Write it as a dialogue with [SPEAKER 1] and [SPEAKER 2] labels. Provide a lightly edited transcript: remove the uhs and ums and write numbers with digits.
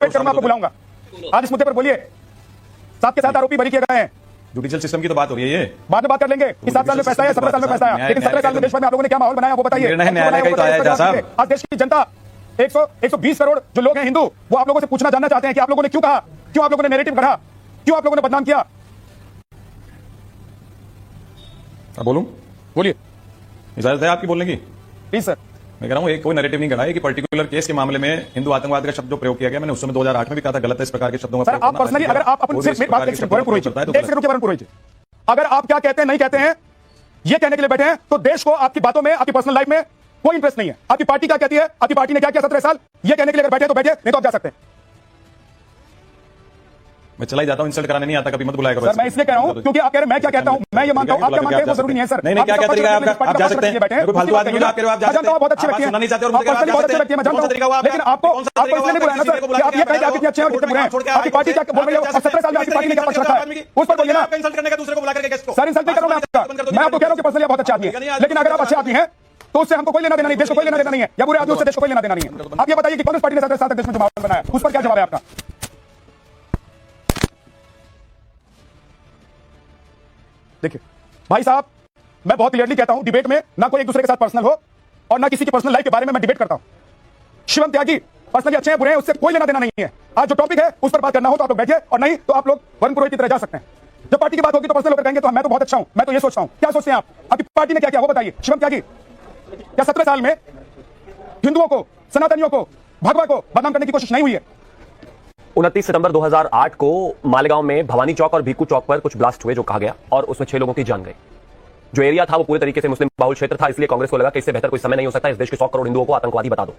[SPEAKER 1] Debate करूंगा, आपको बुलाऊंगा। आज इस मुद्दे पर बोलिए। साथ के साथ आरोपी बरी किए गए हैं।
[SPEAKER 2] जुडिशियल सिस्टम की तो बात हो रही है, ये
[SPEAKER 1] बाद में बात कर लेंगे कि 7 साल में पैसा आया, 17 साल में पैसा आया, लेकिन 17 साल में देश भर में आप लोगों ने क्या माहौल बनाया वो बताइए।
[SPEAKER 2] न्यायालय का ही तो आया है साहब।
[SPEAKER 1] आज देश की जनता 120 करोड़ जो लोग हैं हिंदू, वो आप लोगों से पूछना जानना चाहते हैं कि आप लोगों ने क्यों कहा, क्यों आप लोगों ने नैरेटिव गढ़ा, क्यों आप लोगों ने बदनाम किया।
[SPEAKER 2] बोलूं?
[SPEAKER 1] बोलिए।
[SPEAKER 2] इजाजत है आपकी बोलने की?
[SPEAKER 1] Please sir.
[SPEAKER 2] मैं कह रहा हूं एक कोई नैरेटिव नहीं गढ़ा है कि पर्टिकुलर केस के मामले में हिंदू आतंकवाद का शब्द जो प्रयोग किया गया, मैंने उस समय 2008 में भी कहा था गलत है इस प्रकार के शब्दों का।
[SPEAKER 1] सर आप पर्सनली अगर आप अपन सिर्फ बात एक सेकंड वरुण पुरोहित, अगर आप क्या कहते हैं नहीं कहते हैं ये कहने के लिए बैठे हैं, तो देश को आपकी बातों में, आपकी पर्सनल लाइफ में कोई इंटरेस्ट नहीं है। आपकी पार्टी क्या कहती है, आपकी पार्टी ने क्या किया 17 साल, ये कहने के लिए अगर बैठे तो बैठे, नहीं तो आप जा सकते हैं।
[SPEAKER 2] मैं चला ही जाता हूं, इंसल्ट कराने नहीं आता, कभी मत बुलाया करो।
[SPEAKER 1] सर मैं इसलिए कह रहा हूं क्योंकि आप कह रहे हैं मैं क्या कहता हूं, मैं ये मानता हूं, आप क्या मानते हैं वो जरूरी नहीं है सर।
[SPEAKER 2] नहीं क्या तरीका है आपका? आप जा सकते हैं, कोई फालतू आदमी नहीं, आप जा सकते हैं,
[SPEAKER 1] बहुत अच्छी लगती है,
[SPEAKER 2] सुनना नहीं चाहते और
[SPEAKER 1] बहुत अच्छी लगती है, मैं जानता हूं, लेकिन आपको इसलिए नहीं बुलाया सर कि आप ये कहें कि आप कितने अच्छे हैं और कितने बुरे हैं। आपकी पार्टी क्या बोल रही है, 17 साल में आपकी पार्टी ने क्या पक्ष रखा है, उस पर बोलिए ना।
[SPEAKER 2] इंसल्ट करने का दूसरे को बुला करके गेस्ट को।
[SPEAKER 1] सर इंसल्ट नहीं कर रहा हूं मैं आपका, मैं आपको कह रहा हूं कि पर्सनली बहुत अच्छे आदमी है, लेकिन अगर आप अच्छे आदमी हैं तो उससे हमको कोई लेना देना नहीं, देश को कोई लेना देना नहीं है, या बुरे आदमी उससे देश को कोई लेना देना नहीं है। आप ये बताइए कि कांग्रेस पार्टी ने 17 साल तक देश में जो माहौल बनाया, उस पर क्या जवाब है आपका? देखिए भाई साहब, मैं बहुत क्लियरली कहता हूं, डिबेट में ना कोई एक दूसरे के साथ पर्सनल हो और ना किसी की पर्सनल लाइफ के बारे में मैं डिबेट करता हूं। शिवम त्यागी पर्सनली अच्छे हैं बुरे हैं उससे कोई लेना देना नहीं है। आज जो टॉपिक है उस पर बात करना हो तो आप लोग बैठिए, और नहीं तो आप लोग वरुण पुरोहित की तरह जा सकते हैं। जब पार्टी की बात होगी तो पर्सनल होकर कहेंगे तो मैं तो बहुत अच्छा हूं, मैं तो ये सोचता हूं। क्या सोचते हैं आप? आपकी पार्टी ने क्या किया वो बताइए। शिवम त्यागी, क्या 17 साल में हिंदुओं को, सनातनियों को, भगवा को बदनाम करने की कोशिश नहीं हुई है?
[SPEAKER 3] 29 सितंबर 2008 को मालेगांव में भवानी चौक और भीकू चौक पर कुछ ब्लास्ट हुए जो कहा गया, और उसमें 6 लोगों की जान गई। जो एरिया था वो पूरी तरीके से मुस्लिम बाहुल क्षेत्र था, इसलिए कांग्रेस को लगा कि इससे बेहतर कोई समय नहीं हो सकता, इस देश के 100 करोड़ हिंदुओं को आतंकवादी बता दो।